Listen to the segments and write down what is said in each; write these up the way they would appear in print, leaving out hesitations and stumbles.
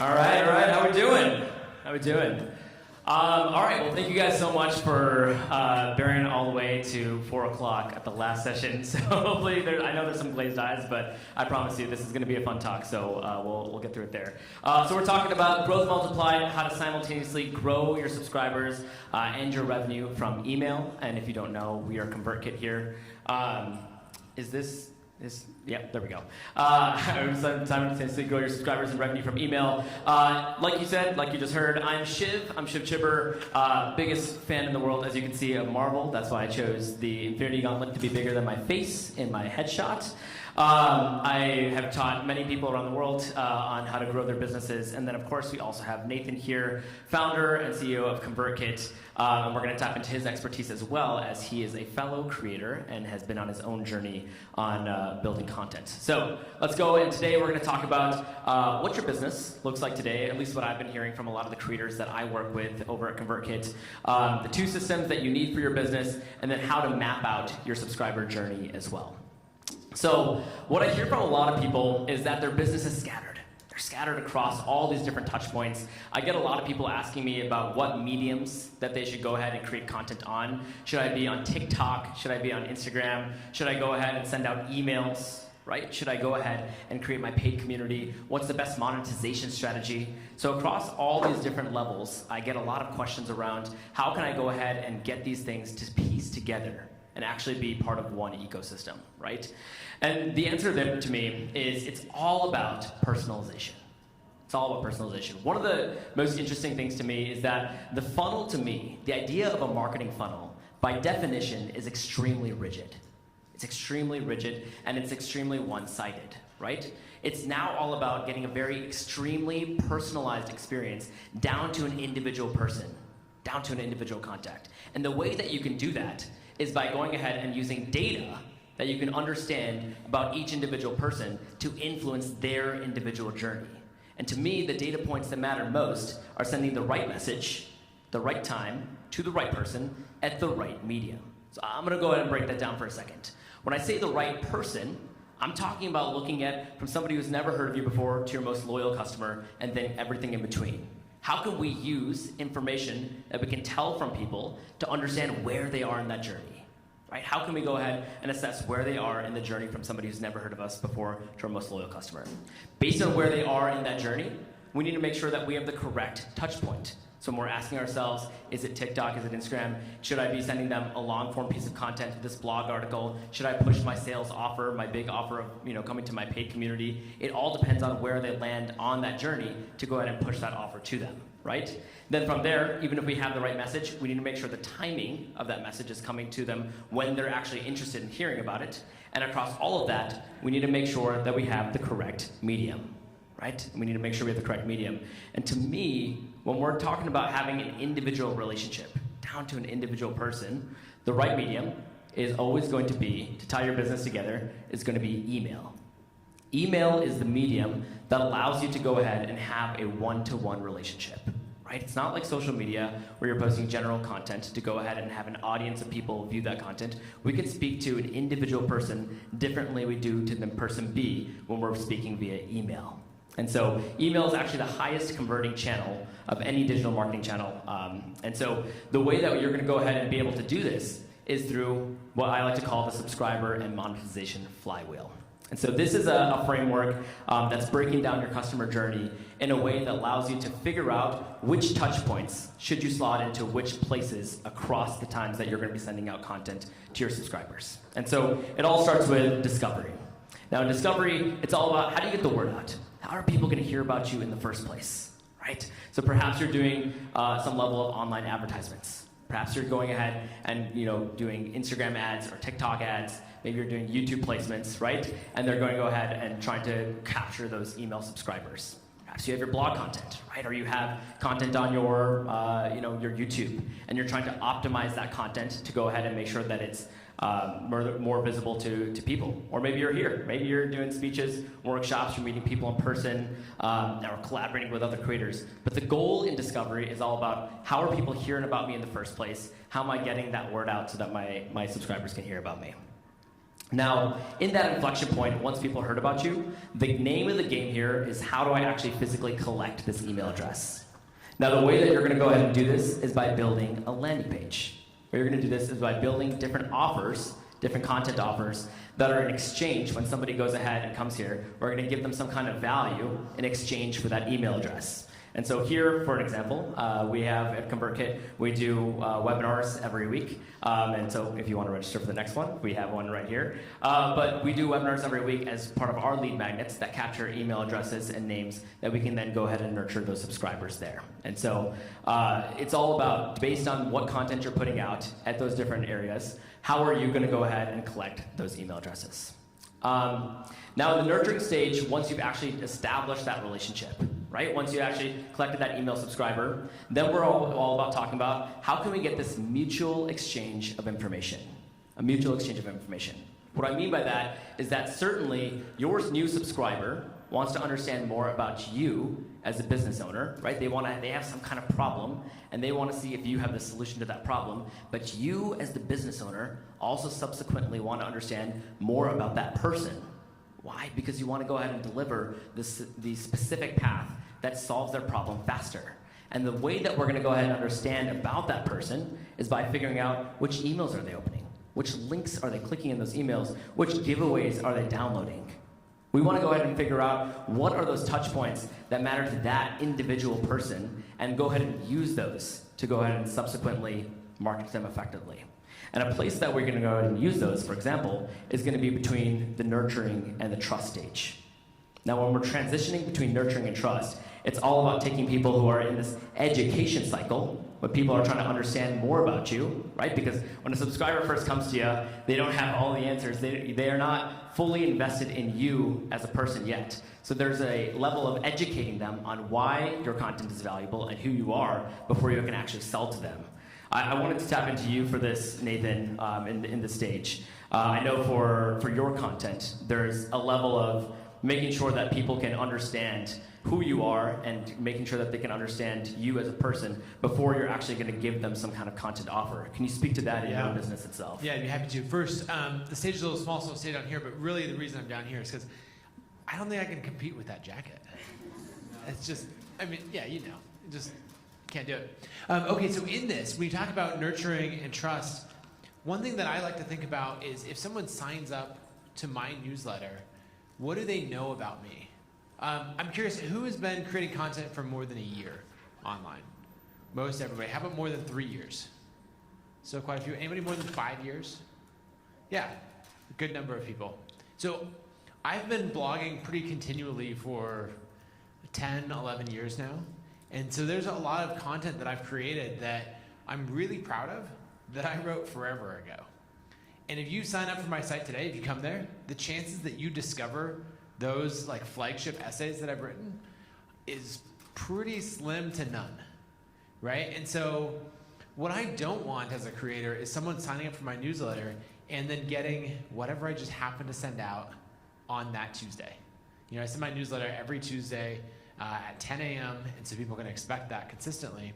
All right. How we doing? All right. Well, thank you guys so much for bearing all the way to 4 o'clock at the last session. So hopefully, I know there's some glazed eyes, but I promise you this is going to be a fun talk. So we'll get through it there. So we're talking about growth multiplied, how to simultaneously grow your subscribers and your revenue from email. And if you don't know, we are ConvertKit here. Yeah, there we go. Simultaneously grow your subscribers and revenue from email. Like you just heard, I'm Shiv. I'm Shiv Chibber, biggest fan in the world, as you can see, of Marvel. That's why I chose the Infinity Gauntlet to be bigger than my face in my headshot. I have taught many people around the world on how to grow their businesses. And then, of course, we also have Nathan here, founder and CEO of ConvertKit. And we're going to tap into his expertise as well, as he is a fellow creator and has been on his own journey on building content. So let's go. And today we're going to talk about what your business looks like today, at least what I've been hearing from a lot of the creators that I work with over at ConvertKit, the 2 systems that you need for your business, and then how to map out your subscriber journey as well. So what I hear from a lot of people is that their business is scattered. They're scattered across all these different touch points. I get a lot of people asking me about what mediums that they should go ahead and create content on. Should I be on TikTok? Should I be on Instagram? Should I go ahead and send out emails? Right? Should I go ahead and create my paid community? What's the best monetization strategy? So across all these different levels, I get a lot of questions around how can I go ahead and get these things to piece together and actually be part of one ecosystem, right? And the answer there to me is it's all about personalization. It's all about personalization. One of the most interesting things to me is that the funnel to me, the idea of a marketing funnel, by definition, is extremely rigid. It's extremely rigid and it's extremely one-sided, right? It's now all about getting a very extremely personalized experience down to an individual person, down to an individual contact. And the way that you can do that is by going ahead and using data that you can understand about each individual person to influence their individual journey. And to me, the data points that matter most are sending the right message, the right time, to the right person, at the right medium. So I'm gonna go ahead and break that down for a second. When I say the right person, I'm talking about looking at from somebody who's never heard of you before to your most loyal customer, and then everything in between. How can we use information that we can tell from people to understand where they are in that journey, right? How can we go ahead and assess where they are in the journey from somebody who's never heard of us before to our most loyal customer? Based on where they are in that journey, we need to make sure that we have the correct touch point. So when we're asking ourselves, is it TikTok, is it Instagram? Should I be sending them a long form piece of content, this blog article? Should I push my sales offer, my big offer of coming to my paid community? It all depends on where they land on that journey to go ahead and push that offer to them, right? Then from there, even if we have the right message, we need to make sure the timing of that message is coming to them when they're actually interested in hearing about it. And across all of that, we need to make sure that we have the correct medium. Right? We need to make sure we have the correct medium. And to me, when we're talking about having an individual relationship, down to an individual person, the right medium is always going to be, to tie your business together, is going to be email. Email is the medium that allows you to go ahead and have a one-to-one relationship. Right? It's not like social media where you're posting general content to go ahead and have an audience of people view that content. We can speak to an individual person differently we do to the person B when we're speaking via email. And so email is actually the highest converting channel of any digital marketing channel. And so the way that you're going to go ahead and be able to do this is through what I like to call the subscriber and monetization flywheel. And so this is a framework that's breaking down your customer journey in a way that allows you to figure out which touch points should you slot into which places across the times that you're going to be sending out content to your subscribers. And so it all starts with discovery. Now in discovery, it's all about how do you get the word out? How are people going to hear about you in the first place, right? So perhaps you're doing some level of online advertisements. Perhaps you're going ahead and doing Instagram ads or TikTok ads. Maybe you're doing YouTube placements, right? And they're going to go ahead and trying to capture those email subscribers. Perhaps you have your blog content, right? Or you have content on your YouTube, and you're trying to optimize that content to go ahead and make sure that it's more visible to people. Or maybe you're here. Maybe you're doing speeches, workshops, you're meeting people in person, or collaborating with other creators. But the goal in discovery is all about how are people hearing about me in the first place? How am I getting that word out so that my subscribers can hear about me? Now, in that inflection point, once people heard about you, the name of the game here is how do I actually physically collect this email address? Now, the way that you're going to go ahead and do this is by building a landing page. What you're going to do this is by building different offers, different content offers that are in exchange when somebody goes ahead and comes here. We're going to give them some kind of value in exchange for that email address. And so here, for an example, we have at ConvertKit, we do webinars every week. And so if you want to register for the next one, we have one right here. But we do webinars every week as part of our lead magnets that capture email addresses and names that we can then go ahead and nurture those subscribers there. And so it's all about, based on what content you're putting out at those different areas, how are you going to go ahead and collect those email addresses? Now, in the nurturing stage, once you've actually established that relationship, right? Once you actually collected that email subscriber, then we're all about talking about how can we get this mutual exchange of information, a mutual exchange of information. What I mean by that is that certainly your new subscriber wants to understand more about you as a business owner, right? They have some kind of problem, and they want to see if you have the solution to that problem. But you, as the business owner, also subsequently want to understand more about that person. Why? Because you want to go ahead and deliver the specific path that solves their problem faster. And the way that we're going to go ahead and understand about that person is by figuring out which emails are they opening, which links are they clicking in those emails, which giveaways are they downloading. We want to go ahead and figure out what are those touch points that matter to that individual person and go ahead and use those to go ahead and subsequently market them effectively. And a place that we're going to go ahead and use those, for example, is going to be between the nurturing and the trust stage. Now, when we're transitioning between nurturing and trust, it's all about taking people who are in this education cycle, when people are trying to understand more about you, right? Because when a subscriber first comes to you, they don't have all the answers. They are not fully invested in you as a person yet. So there's a level of educating them on why your content is valuable and who you are before you can actually sell to them. I wanted to tap into you for this, Nathan, in this stage. I know for your content, there's a level of making sure that people can understand who you are and making sure that they can understand you as a person before you're actually going to give them some kind of content offer. Can you speak to that in your business itself? Yeah, I'd be happy to. First, the stage is a little small, so I'll stay down here, but really the reason I'm down here is because I don't think I can compete with that jacket. It's just, I mean, yeah, you know, just can't do it. Okay, so in this, when you talk about nurturing and trust, one thing that I like to think about is if someone signs up to my newsletter, what do they know about me? I'm curious, who has been creating content for more than a year online? Most everybody. How about more than 3 years? So quite a few. Anybody more than 5 years? Yeah, a good number of people. So I've been blogging pretty continually for 10, 11 years now. And so there's a lot of content that I've created that I'm really proud of that I wrote forever ago. And if you sign up for my site today, if you come there, the chances that you discover those like flagship essays that I've written is pretty slim to none, right? And so what I don't want as a creator is someone signing up for my newsletter and then getting whatever I just happen to send out on that Tuesday. You know, I send my newsletter every Tuesday at 10 a.m., and so people can expect that consistently.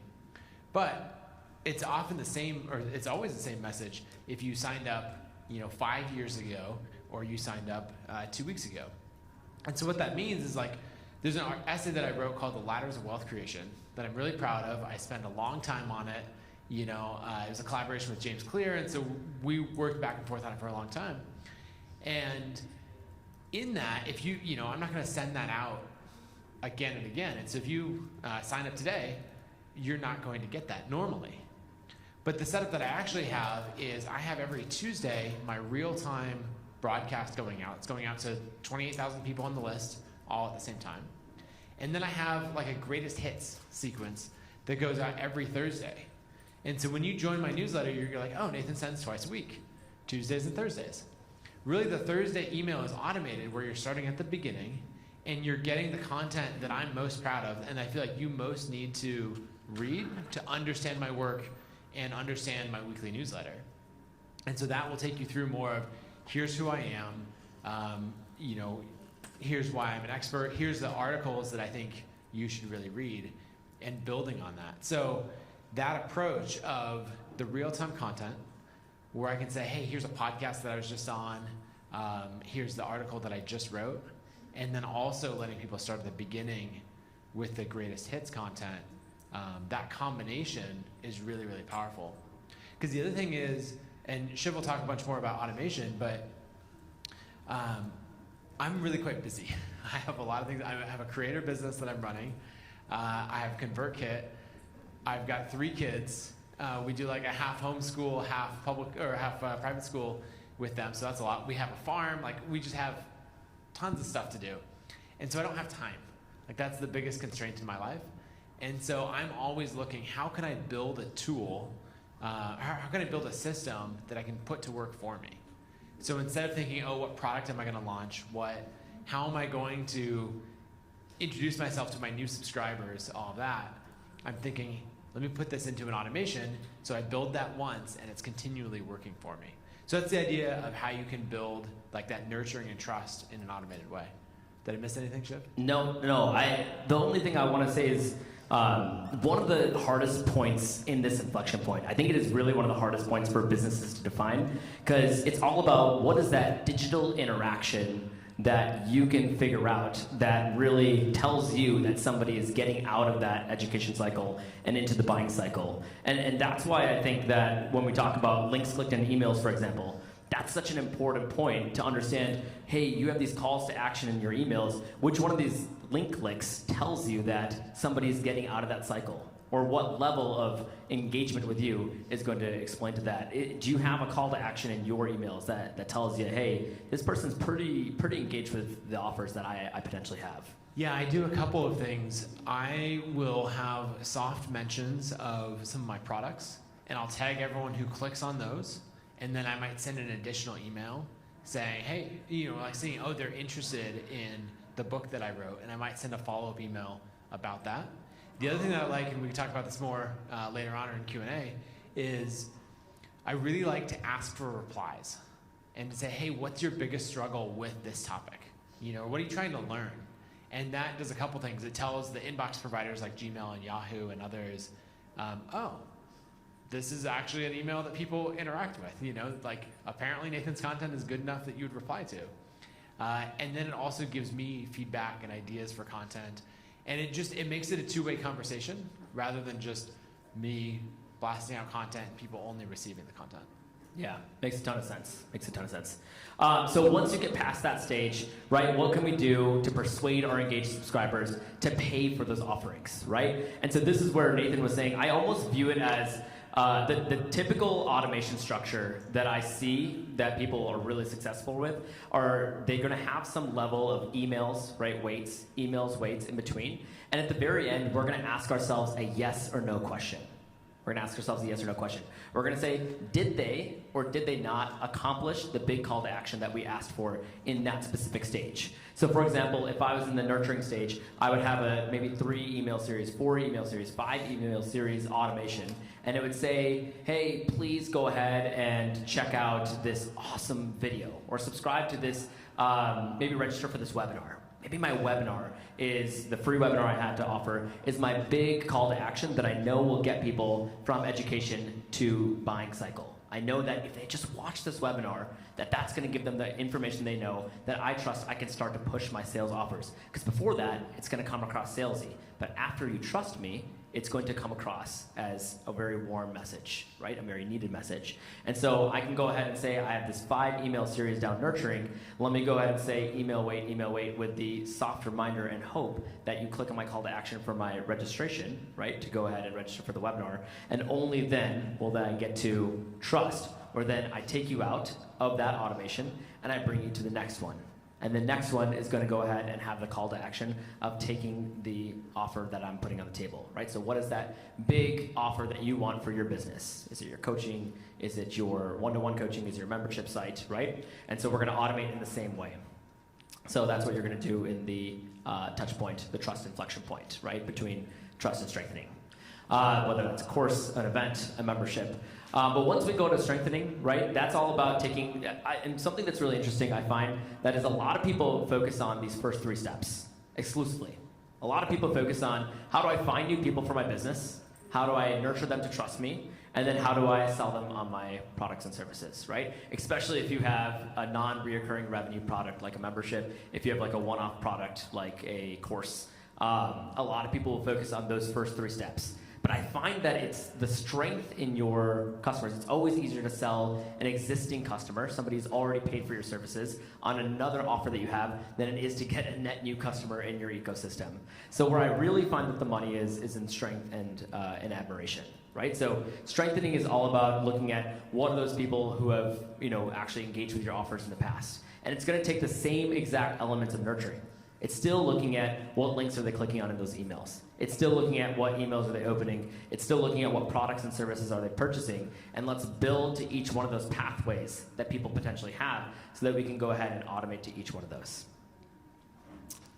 But it's often the same, or it's always the same message if you signed up, you know, 5 years ago or you signed up 2 weeks ago. And so what that means is like, there's an essay that I wrote called The Ladders of Wealth Creation that I'm really proud of. I spent a long time on it. You know, it was a collaboration with James Clear, and so we worked back and forth on it for a long time. And in that, if you know, I'm not going to send that out again and again. And so if you sign up today, you're not going to get that normally. But the setup that I actually have is I have every Tuesday my real-time broadcast going out. It's going out to 28,000 people on the list, all at the same time. And then I have like a greatest hits sequence that goes out every Thursday. And so when you join my newsletter, you're like, oh, Nathan sends twice a week, Tuesdays and Thursdays. Really, the Thursday email is automated where you're starting at the beginning and you're getting the content that I'm most proud of and I feel like you most need to read to understand my work and understand my weekly newsletter. And so that will take you through more of, here's who I am, you know, here's why I'm an expert, here's the articles that I think you should really read, and building on that. So that approach of the real-time content, where I can say, hey, here's a podcast that I was just on, here's the article that I just wrote, and then also letting people start at the beginning with the greatest hits content. That combination is really, really powerful. Because the other thing is, and Shiv will talk a bunch more about automation, but I'm really quite busy. I have a lot of things. I have a creator business that I'm running. I have ConvertKit. I've got 3 kids. We do like a half homeschool, half public or half private school with them. So that's a lot. We have a farm. Like we just have tons of stuff to do, and so I don't have time. Like that's the biggest constraint in my life. And so I'm always looking, how can I build a tool? How can I build a system that I can put to work for me? So instead of thinking, oh, what product am I going to launch? How am I going to introduce myself to my new subscribers? All of that. I'm thinking, let me put this into an automation. So I build that once, and it's continually working for me. So that's the idea of how you can build like that nurturing and trust in an automated way. Did I miss anything, Shiv? No. The only thing I want to say is one of the hardest points in this inflection point. I think it is really one of the hardest points for businesses to define, because it's all about what is that digital interaction that you can figure out that really tells you that somebody is getting out of that education cycle and into the buying cycle. And that's why I think that when we talk about links clicked in emails, for example, that's such an important point to understand, hey, you have these calls to action in your emails. Which one of these link clicks tells you that somebody's getting out of that cycle? Or what level of engagement with you is going to explain to that? Do you have a call to action in your emails that tells you, hey, this person's pretty engaged with the offers that I potentially have? Yeah, I do a couple of things. I will have soft mentions of some of my products, and I'll tag everyone who clicks on those. And then I might send an additional email saying, hey, like saying, oh, they're interested in the book that I wrote, and I might send a follow-up email about that. The other thing that I like, and we can talk about this more later on or in Q&A, is I really like to ask for replies and to say, hey, what's your biggest struggle with this topic? What are you trying to learn? And that does a couple things. It tells the inbox providers like Gmail and Yahoo and others, this is actually an email that people interact with. Like apparently Nathan's content is good enough that you would reply to. And then it also gives me feedback and ideas for content. And it makes it a two-way conversation rather than just me blasting out content and people only receiving the content. Yeah, makes a ton of sense. So once you get past that stage, right, what can we do to persuade our engaged subscribers to pay for those offerings, right? And so this is where Nathan was saying, I almost view it as the typical automation structure that I see that people are really successful with are they're going to have some level of emails, right, weights in between. And at the very end, we're going to ask ourselves a yes or no question. We're going to ask ourselves a yes or no question. We're going to say, did they or did they not accomplish the big call to action that we asked for in that specific stage? So for example, if I was in the nurturing stage, I would have maybe 3 email series, 4 email series, 5 email series automation. And it would say, hey, please go ahead and check out this awesome video or subscribe to this, maybe register for this webinar. Maybe my webinar is the free webinar I had to offer is my big call to action that I know will get people from education to buying cycle. I know that if they just watch this webinar, that's going to give them the information they know that I trust I can start to push my sales offers. Because before that, it's going to come across salesy. But after you trust me, it's going to come across as a very warm message, right? A very needed message. And so I can go ahead and say I have this 5 email series down nurturing. Let me go ahead and say email wait with the soft reminder and hope that you click on my call to action for my registration, right? To go ahead and register for the webinar. And only then will I get to trust, or then I take you out of that automation and I bring you to the next one. And the next one is going to go ahead and have the call to action of taking the offer that I'm putting on the table, right? So what is that big offer that you want for your business? Is it your coaching? Is it your one-to-one coaching? Is it your membership site, right? And so we're going to automate in the same way. So that's what you're going to do in the touch point, the trust inflection point, right? Between trust and strengthening. Whether that's a course, an event, a membership. But once we go to strengthening, right, that's all about taking, and something that's really interesting I find, that is a lot of people focus on these first 3 steps exclusively. A lot of people focus on, how do I find new people for my business? How do I nurture them to trust me? And then how do I sell them on my products and services, right? Especially if you have a non-reoccurring revenue product like a membership, if you have like a one-off product like a course. A lot of people will focus on those first 3 steps. But I find that it's the strength in your customers. It's always easier to sell an existing customer, somebody who's already paid for your services, on another offer that you have than it is to get a net new customer in your ecosystem. So where I really find that the money is in strength and in admiration, right? So strengthening is all about looking at what are those people who have actually engaged with your offers in the past. And it's going to take the same exact elements of nurturing. It's still looking at what links are they clicking on in those emails. It's still looking at what emails are they opening. It's still looking at what products and services are they purchasing. And let's build to each one of those pathways that people potentially have so that we can go ahead and automate to each one of those.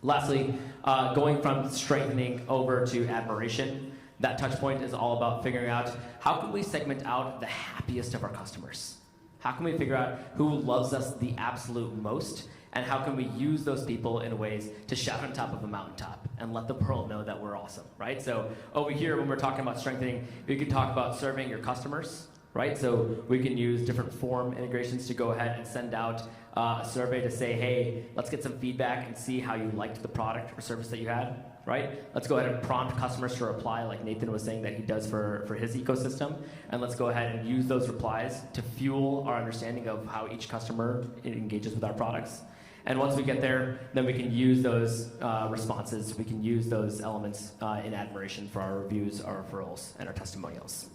Lastly, going from strengthening over to admiration, that touch point is all about figuring out how can we segment out the happiest of our customers? How can we figure out who loves us the absolute most? And how can we use those people in ways to shout on top of a mountaintop and let the world know that we're awesome, right? So over here, when we're talking about strengthening, we can talk about serving your customers, right? So we can use different form integrations to go ahead and send out a survey to say, hey, let's get some feedback and see how you liked the product or service that you had, right? Let's go ahead and prompt customers to reply like Nathan was saying that he does for his ecosystem. And let's go ahead and use those replies to fuel our understanding of how each customer engages with our products. And once we get there, then we can use those responses, we can use those elements in admiration for our reviews, our referrals, and our testimonials.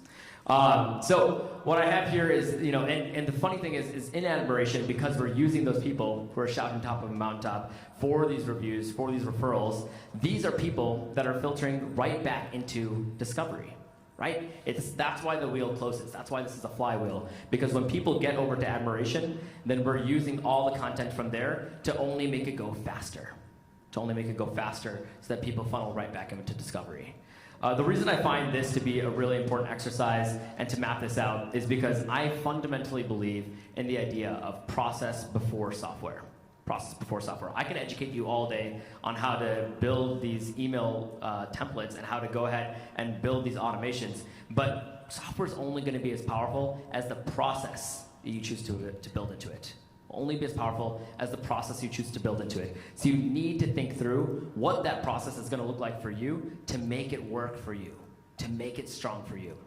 So what I have here is, and the funny thing is in admiration, because we're using those people who are shouting top of a mountaintop for these reviews, for these referrals, these are people that are filtering right back into discovery. Right? That's why the wheel closes. That's why this is a flywheel. Because when people get over to admiration, then we're using all the content from there to only make it go faster. So that people funnel right back into discovery. The reason I find this to be a really important exercise and to map this out is because I fundamentally believe in the idea of process before software. Process before software. I can educate you all day on how to build these email templates and how to go ahead and build these automations, but software is only going to be as powerful as the process that you choose to build into it. Only be as powerful as the process you choose to build into it. So you need to think through what that process is going to look like for you to make it work for you, to make it strong for you.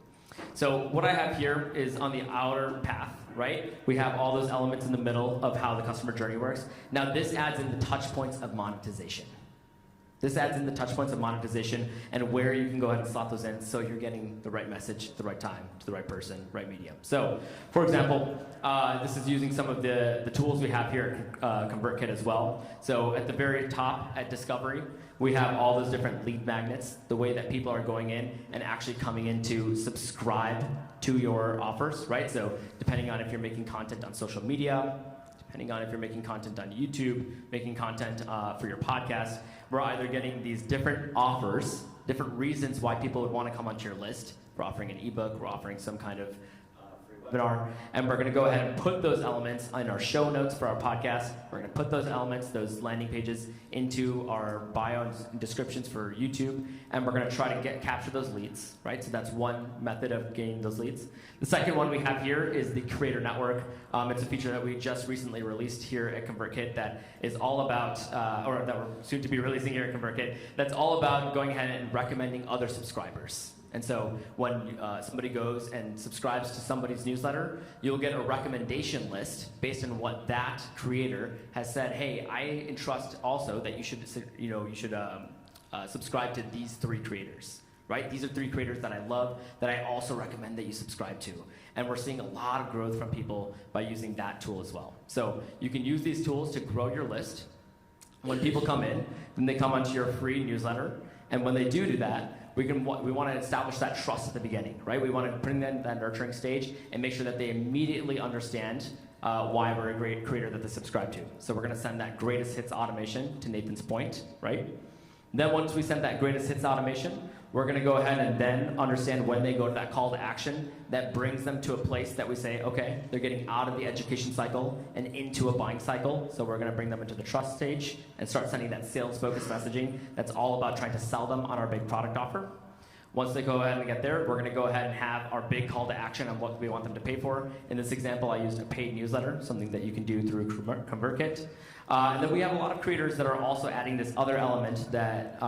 So what I have here is on the outer path, right? We have all those elements in the middle of how the customer journey works. Now this adds in the touch points of monetization. This adds in the touch points of monetization and where you can go ahead and slot those in so you're getting the right message at the right time, to the right person, right medium. So, for example, this is using some of the tools we have here at ConvertKit as well. So at the very top at Discovery, we have all those different lead magnets, the way that people are going in and actually coming in to subscribe to your offers, right? So depending on if you're making content on social media, depending on if you're making content on YouTube, making content for your podcast, we're either getting these different offers, different reasons why people would want to come onto your list. We're offering an ebook, we're offering some kind of free webinar, and we're going to go ahead and put those elements in our show notes for our podcast. We're going to put those elements, those landing pages, into our bio and descriptions for YouTube, and we're going to try to capture those leads, right? So that's one method of gaining those leads. The second one we have here is the Creator Network. It's a feature that we just recently released here at ConvertKit that is all about, or that we're soon to be releasing here at ConvertKit, that's all about going ahead and recommending other subscribers. And so when somebody goes and subscribes to somebody's newsletter, you'll get a recommendation list based on what that creator has said. Hey, I entrust also that you should subscribe to these 3 creators. Right? These are 3 creators that I love that I also recommend that you subscribe to. And we're seeing a lot of growth from people by using that tool as well. So you can use these tools to grow your list. When people come in, then they come onto your free newsletter. And when they do that, we want to establish that trust at the beginning, right? We want to bring them to that nurturing stage and make sure that they immediately understand why we're a great creator that they subscribe to. So we're going to send that greatest hits automation to Nathan's point, right? Then once we send that greatest hits automation, we're going to go ahead and then understand when they go to that call to action that brings them to a place that we say, okay, they're getting out of the education cycle and into a buying cycle. So we're going to bring them into the trust stage and start sending that sales-focused messaging that's all about trying to sell them on our big product offer. Once they go ahead and get there, we're going to go ahead and have our big call to action on what we want them to pay for. In this example, I used a paid newsletter, something that you can do through ConvertKit. And then we have a lot of creators that are also adding this other element that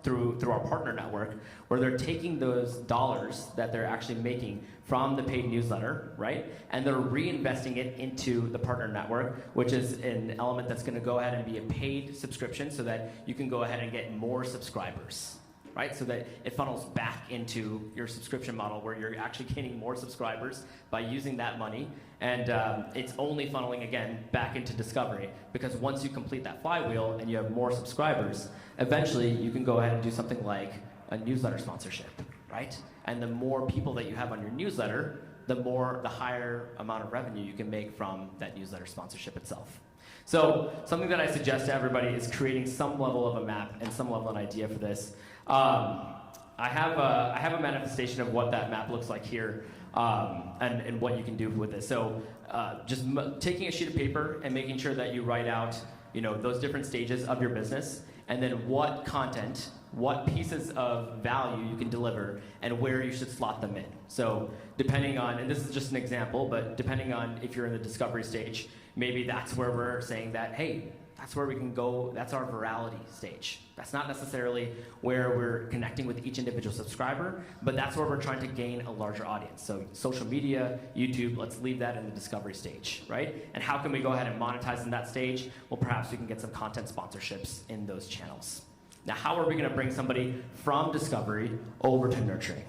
through our partner network, where they're taking those dollars that they're actually making from the paid newsletter, right? And they're reinvesting it into the partner network, which is an element that's going to go ahead and be a paid subscription so that you can go ahead and get more subscribers, right? So that it funnels back into your subscription model where you're actually gaining more subscribers by using that money. And it's only funneling, again, back into discovery, because once you complete that flywheel and you have more subscribers, eventually you can go ahead and do something like a newsletter sponsorship, right? And the more people that you have on your newsletter, the higher amount of revenue you can make from that newsletter sponsorship itself. So something that I suggest to everybody is creating some level of a map and some level of an idea for this. I have a manifestation of what that map looks like here, and what you can do with it. So just taking a sheet of paper and making sure that you write out, those different stages of your business, and then what content, what pieces of value you can deliver, and where you should slot them in. So depending on, and this is just an example, but depending on if you're in the discovery stage, maybe that's where we're saying that, hey, that's where we can go, that's our virality stage. That's not necessarily where we're connecting with each individual subscriber, but that's where we're trying to gain a larger audience. So social media, YouTube, let's leave that in the discovery stage, right? And how can we go ahead and monetize in that stage? Well, perhaps we can get some content sponsorships in those channels. Now, how are we gonna bring somebody from discovery over to nurturing?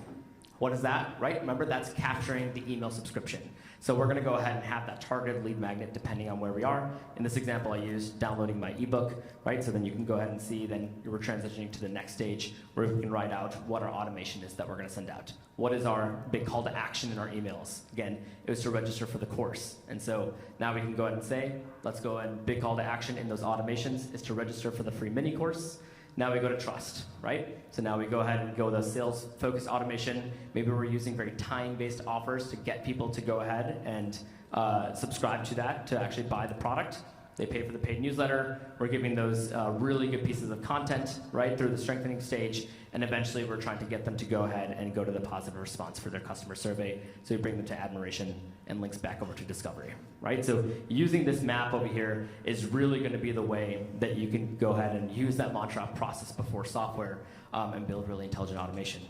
What is that, right? Remember, that's capturing the email subscription. So we're going to go ahead and have that targeted lead magnet depending on where we are. In this example, I used downloading my ebook, right? So then you can go ahead and see, then we're transitioning to the next stage where we can write out what our automation is that we're going to send out. What is our big call to action in our emails? Again, it was to register for the course. And so now we can go ahead and say, let's go and big call to action in those automations is to register for the free mini course. Now we go to trust, right? So now we go ahead and go the sales-focused automation. Maybe we're using very time-based offers to get people to go ahead and subscribe to that, to actually buy the product. They pay for the paid newsletter. We're giving those really good pieces of content, right, through the strengthening stage. And eventually we're trying to get them to go ahead and go to the positive response for their customer survey. So we bring them to admiration and links back over to discovery, right? So using this map over here is really going to be the way that you can go ahead and use that mantra, process before software, and build really intelligent automation.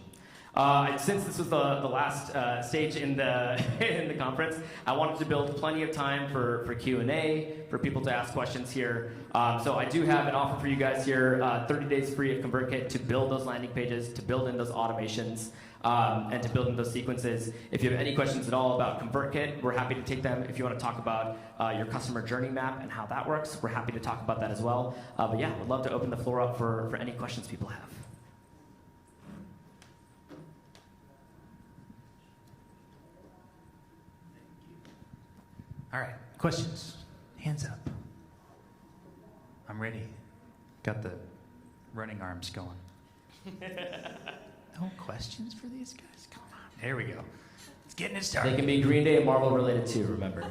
Since this was the last stage in the in the conference, I wanted to build plenty of time for Q&A, for people to ask questions here. So I do have an offer for you guys here, 30 days free of ConvertKit to build those landing pages, to build in those automations, and to build in those sequences. If you have any questions at all about ConvertKit, we're happy to take them. If you want to talk about your customer journey map and how that works, we're happy to talk about that as well. But yeah, we'd love to open the floor up for any questions people have. All right, questions? Hands up. I'm ready. Got the running arms going. No questions for these guys? Come on. There we go. It's getting it started. They can be Green Day and Marvel related too, remember.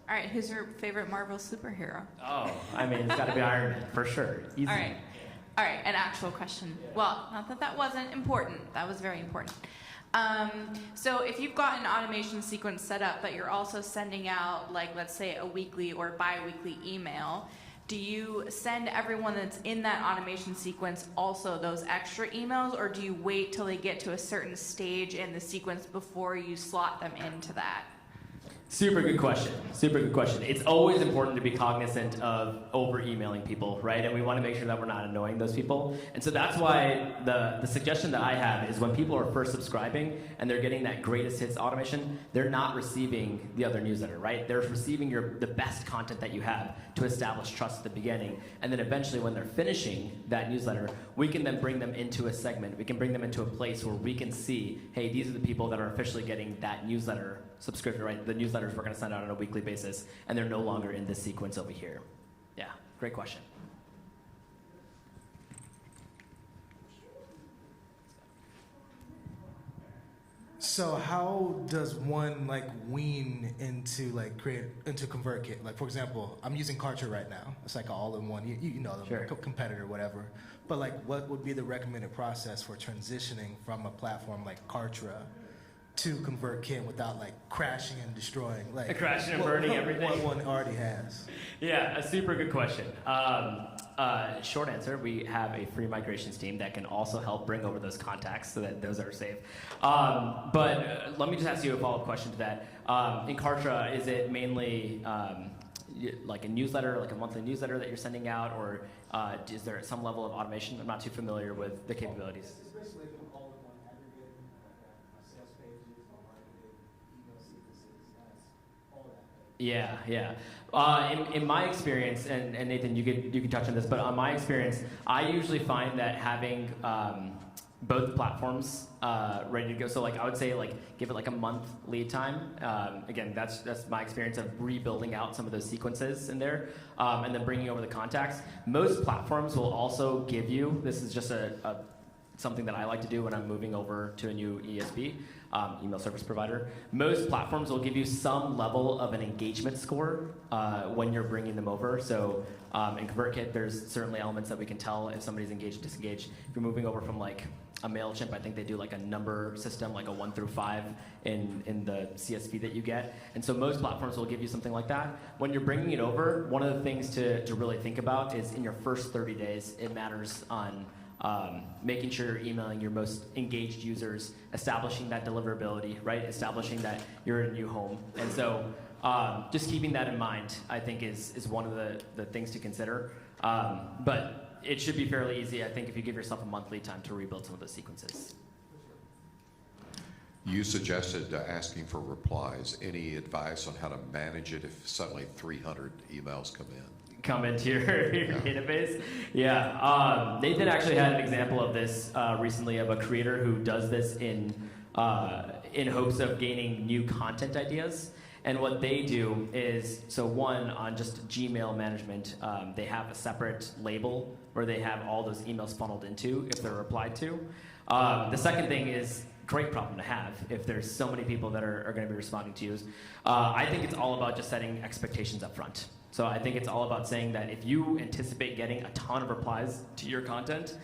All right, who's your favorite Marvel superhero? Oh, I mean, it's got to be Iron Man, for sure. Easy. All right, an actual question. Well, not that that wasn't important. That was very important. So if you've got an automation sequence set up, but you're also sending out, like, let's say a weekly or bi-weekly email, do you send everyone that's in that automation sequence also those extra emails, or do you wait till they get to a certain stage in the sequence before you slot them into that? Super good question. Super good question. It's always important to be cognizant of over-emailing people, right? And we want to make sure that we're not annoying those people. And so that's why the suggestion that I have is when people are first subscribing and they're getting that greatest hits automation, they're not receiving the other newsletter, right? They're receiving the best content that you have to establish trust at the beginning. And then eventually when they're finishing that newsletter, we can then bring them into a segment. We can bring them into a place where we can see, hey, these are the people that are officially getting that newsletter subscription, right? The newsletters we're going to send out on a weekly basis, and they're no longer in this sequence over here. Yeah, great question. So how does one like wean into like create into ConvertKit? Like for example, I'm using Kartra right now. It's like an all-in-one. You know them, Sure. competitor, whatever. But like, what would be the recommended process for transitioning from a platform like Kartra to ConvertKit without like crashing and destroying, like Crashing and burning everything? What one already has. Yeah, a super good question. Short answer, we have a free migrations team that can also help bring over those contacts so that those are safe. But let me just ask you a follow-up question to that. In Kartra, is it mainly like a newsletter, like a monthly newsletter that you're sending out, or is there some level of automation? I'm not too familiar with the capabilities. It's basically an all-in-one aggregate, sales pages, marketing, email sequences, all of that. Yeah. In my experience, and Nathan, you can touch on this, but on my experience, I usually find that having both platforms ready to go. So like I would say like give it like a month lead time. Again, that's my experience of rebuilding out some of those sequences in there, and then bringing over the contacts. Most platforms will also give you. This is just something that I like to do when I'm moving over to a new ESP, email service provider. Most platforms will give you some level of an engagement score when you're bringing them over. So in ConvertKit, there's certainly elements that we can tell if somebody's engaged or disengaged. If you're moving over from like a MailChimp, I think they do like a number system, like a 1 through 5 in the CSV that you get. And so most platforms will give you something like that. When you're bringing it over, one of the things to really think about is in your first 30 days, it matters on making sure you're emailing your most engaged users, establishing that deliverability, right? Establishing that you're in a new home. And so just keeping that in mind, I think is one of the things to consider. But it should be fairly easy, I think, if you give yourself a monthly time to rebuild some of those sequences. You suggested asking for replies. Any advice on how to manage it if suddenly 300 emails come in? Come into your database. Yeah. Nathan actually had an example of this recently of a creator who does this in hopes of gaining new content ideas. And what they do is, so one, on just Gmail management, they have a separate label where they have all those emails funneled into if they're replied to. The second thing is, great problem to have if there's so many people that are going to be responding to you. I think it's all about just setting expectations up front. So I think it's all about saying that if you anticipate getting a ton of replies to your content,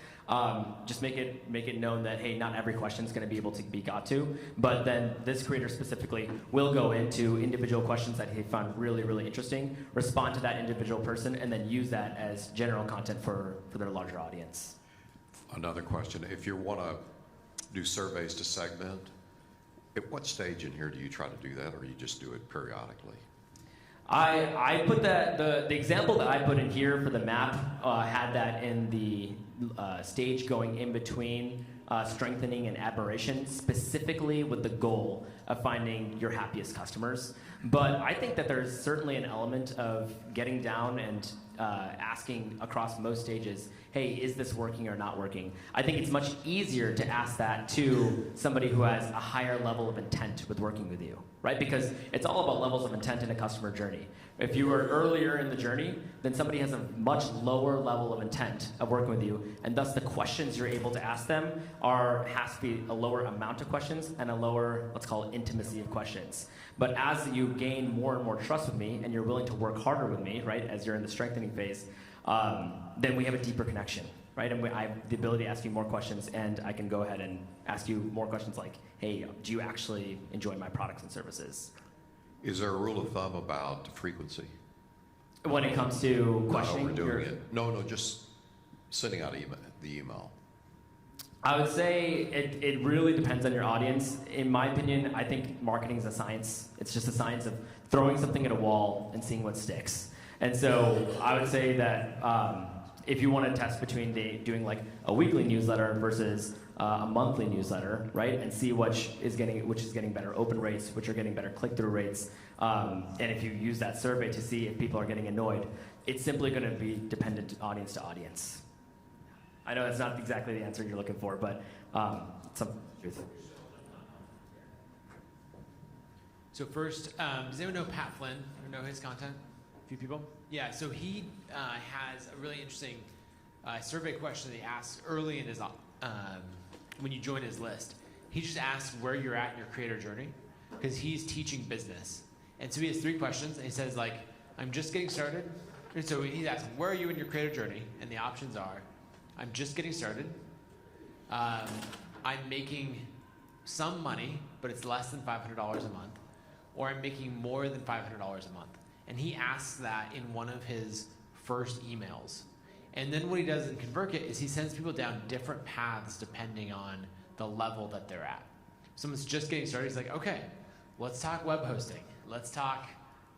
just make it known that, hey, not every question is going to be able to be got to, but then this creator specifically will go into individual questions that he found really, really interesting, respond to that individual person, and then use that as general content for their larger audience. Another question, if you want to do surveys to segment, at what stage in here do you try to do that, or you just do it periodically? I put the example that I put in here for the map had that in the stage going in between strengthening and admiration, specifically with the goal of finding your happiest customers. But I think that there's certainly an element of getting down and asking across most stages, hey, is this working or not working? I think it's much easier to ask that to somebody who has a higher level of intent with working with you, right? Because it's all about levels of intent in a customer journey. If you are earlier in the journey, then somebody has a much lower level of intent of working with you, and thus the questions you're able to ask them has to be a lower amount of questions and a lower, let's call it, intimacy of questions. But as you gain more and more trust with me, and you're willing to work harder with me, right, as you're in the strengthening phase, then we have a deeper connection, right? And I have the ability to ask you more questions, and I can go ahead and ask you more questions like, hey, do you actually enjoy my products and services? Is there a rule of thumb about frequency? When it comes to questioning? Not overdoing it. No, just sending out the email. I would say it really depends on your audience. In my opinion, I think marketing is a science. It's just a science of throwing something at a wall and seeing what sticks. And so I would say that if you want to test between doing like a weekly newsletter versus a monthly newsletter, right, and see which is getting better open rates, which are getting better click-through rates, and if you use that survey to see if people are getting annoyed, it's simply going to be dependent audience to audience. I know that's not exactly the answer you're looking for, but some truth. So first, does anyone know Pat Flynn? Or know his content? A few people? Yeah, so he has a really interesting survey question that he asks early in his, when you join his list. he just asks where you're at in your creator journey, because he's teaching business. And so he has 3 questions, and he says, like, I'm just getting started. And so he's asking, where are you in your creator journey? And the options are, I'm just getting started. I'm making some money, but it's less than $500 a month. Or I'm making more than $500 a month. And he asks that in one of his first emails. And then what he does in ConvertKit is he sends people down different paths depending on the level that they're at. Someone's just getting started, he's like, okay, let's talk web hosting. Let's talk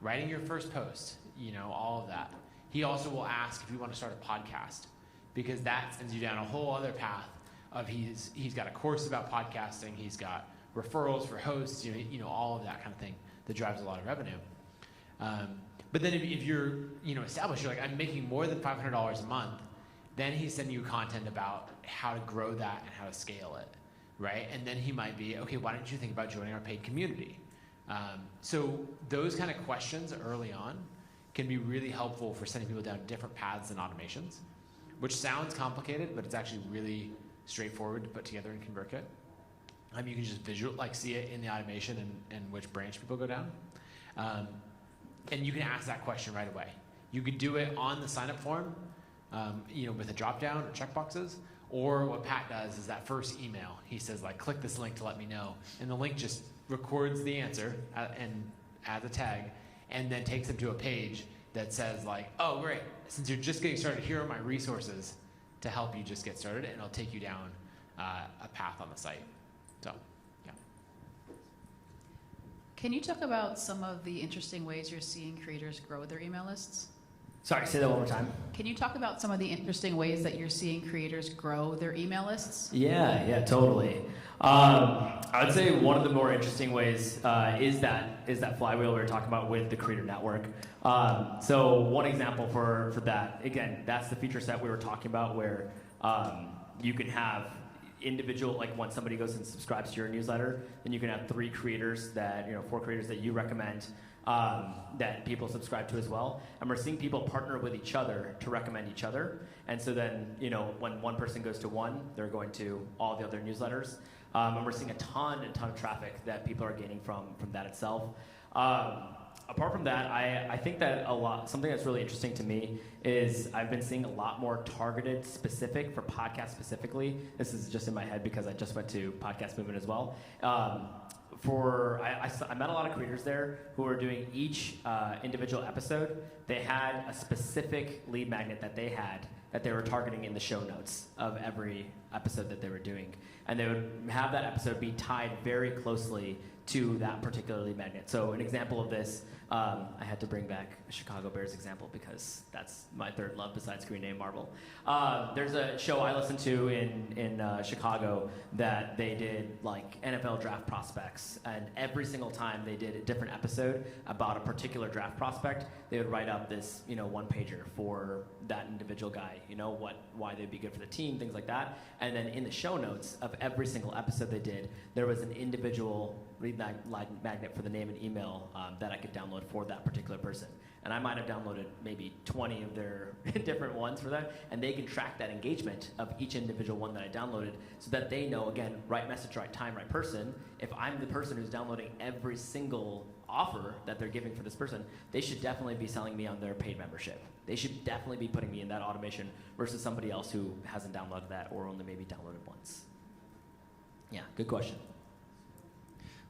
writing your first post, all of that. He also will ask if you want to start a podcast, because that sends you down a whole other path of he's got a course about podcasting, he's got referrals for hosts, all of that kind of thing that drives a lot of revenue. But then if you're established, you're like, I'm making more than $500 a month, then he's sending you content about how to grow that and how to scale it, right? And then he might be, okay, why don't you think about joining our paid community? So those kind of questions early on can be really helpful for sending people down different paths and automations, which sounds complicated, but it's actually really straightforward to put together in ConvertKit. You can just see it in the automation and which branch people go down. And you can ask that question right away. You could do it on the sign-up form, with a drop-down or checkboxes, or what Pat does is that first email, he says, like, click this link to let me know. And the link just records the answer and adds a tag, and then takes them to a page that says, like, oh, great, since you're just getting started, here are my resources to help you just get started, and it'll take you down a path on the site. So, yeah. Can you talk about some of the interesting ways you're seeing creators grow their email lists? Sorry, say that one more time. Can you talk about some of the interesting ways that you're seeing creators grow their email lists? Yeah, totally. I would say one of the more interesting ways is that flywheel we were talking about with the Creator Network. So one example for that, again, that's the feature set we were talking about where you can have individual, like when somebody goes and subscribes to your newsletter, then you can have 4 creators that you recommend that people subscribe to as well. And we're seeing people partner with each other to recommend each other. And so then, when one person goes to one, they're going to all the other newsletters. And we're seeing a ton of traffic that people are gaining from that itself. Apart from that, I think that something that's really interesting to me is I've been seeing a lot more targeted specific for podcasts specifically. This is just in my head because I just went to Podcast Movement as well. I met a lot of creators there who were doing each individual episode. They had a specific lead magnet that they were targeting in the show notes of every episode that they were doing. And they would have that episode be tied very closely to that particular lead magnet. So an example of this, I had to bring back a Chicago Bears example because that's my third love besides Green Day and Marvel. There's a show I listened to in Chicago that they did like NFL draft prospects, and every single time they did a different episode about a particular draft prospect, they would write up this one pager for that individual guy, why they'd be good for the team, things like that. And then in the show notes of every single episode they did, there was an individual lead magnet for the name and email that I could download for that particular person. And I might have downloaded maybe 20 of their different ones for that, and they can track that engagement of each individual one that I downloaded so that they know, again, right message, right time, right person. If I'm the person who's downloading every single offer that they're giving for this person, they should definitely be selling me on their paid membership. They should definitely be putting me in that automation versus somebody else who hasn't downloaded that or only maybe downloaded once. Yeah, good question.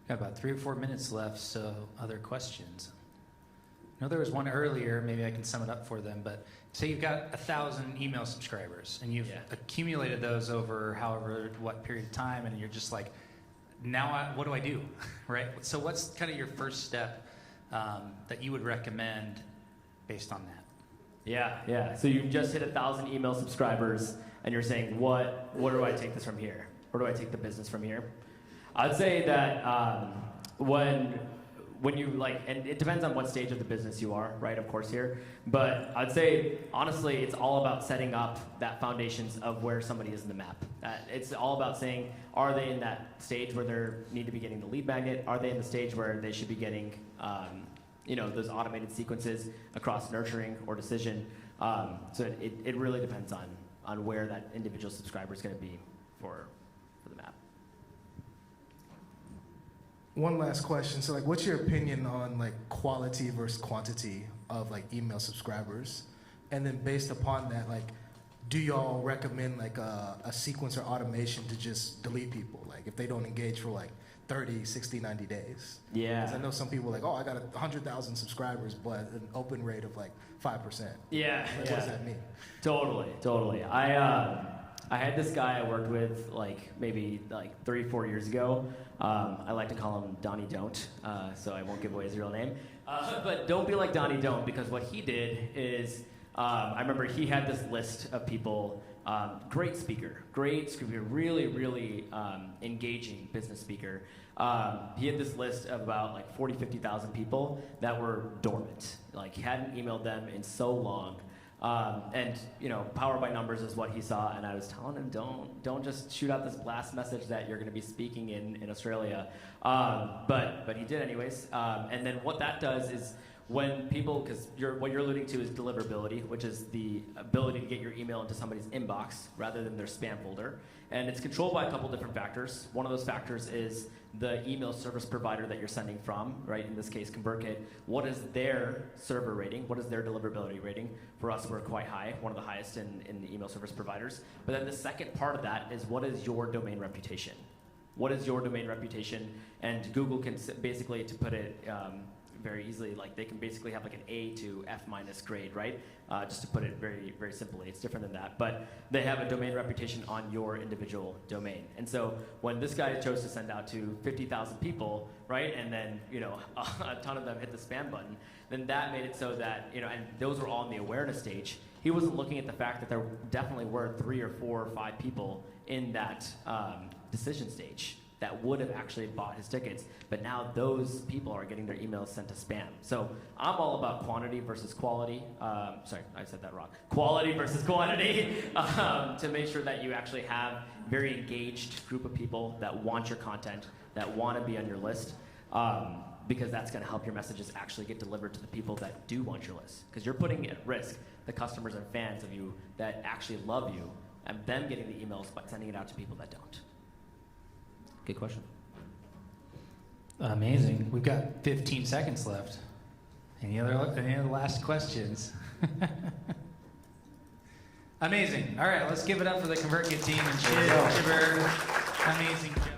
Got about 3 or 4 minutes left, so other questions? I know there was one earlier, maybe I can sum it up for them, but say you've got 1,000 email subscribers and you've accumulated those over what period of time, and you're just like, now what do I do, right? So what's kind of your first step that you would recommend based on that? Yeah. So you've just hit 1,000 email subscribers, and you're saying, what do I take this from here? Where do I take the business from here? I'd say that when you and it depends on what stage of the business you are, right? Of course here, but I'd say honestly, it's all about setting up that foundations of where somebody is in the map. It's all about saying, are they in that stage where they need to be getting the lead magnet? Are they in the stage where they should be getting those automated sequences across nurturing or decision? So it really depends on where that individual subscriber is going to be for the map. One last question. So, like, what's your opinion on like quality versus quantity of like email subscribers? And then based upon that, like, do y'all recommend like a sequence or automation to just delete people? Like, if they don't engage for like 30, 60, 90 days? Yeah. Because I know some people are like, oh, I got 100,000 subscribers, but an open rate of like 5%. Yeah. Like, what does that mean? Totally. I had this guy I worked with like maybe like 3-4 years ago. I like to call him Donnie Don't, so I won't give away his real name. But don't be like Donnie Don't, because what he did is, I remember he had this list of people, great speaker, really engaging business speaker. He had this list of about like 50,000 people that were dormant, like he hadn't emailed them in so long. And you know, power by numbers is what he saw, and I was telling him, don't just shoot out this blast message that you're going to be speaking in Australia. But he did anyways. And then what that does is, when people, because what you're alluding to is deliverability, which is the ability to get your email into somebody's inbox rather than their spam folder. And it's controlled by a couple different factors. One of those factors is the email service provider that you're sending from, right? In this case, ConvertKit. What is their server rating? What is their deliverability rating? For us, we're quite high, one of the highest in the email service providers. But then the second part of that is, what is your domain reputation? What is your domain reputation? And Google can basically, to put it very easily, like they can basically have like an A to F- grade, right? Just to put it very simply. It's different than that. But they have a domain reputation on your individual domain. And so when this guy chose to send out to 50,000 people, right, and then, you know, a ton of them hit the spam button, then that made it so that, you know, and those were all in the awareness stage. He wasn't looking at the fact that there definitely were 3 or 4 or 5 people in that decision stage that would have actually bought his tickets, but now those people are getting their emails sent to spam. So I'm all about quantity versus quality. Sorry, I said that wrong. Quality versus quantity, to make sure that you actually have very engaged group of people that want your content, that want to be on your list, because that's going to help your messages actually get delivered to the people that do want your list. Because you're putting at risk the customers and fans of you that actually love you, and them getting the emails but sending it out to people that don't. Good question. Amazing. We've got 15 seconds left. Any other last questions? Amazing. All right, let's give it up for the ConvertKit team and Shiv, Amazing job.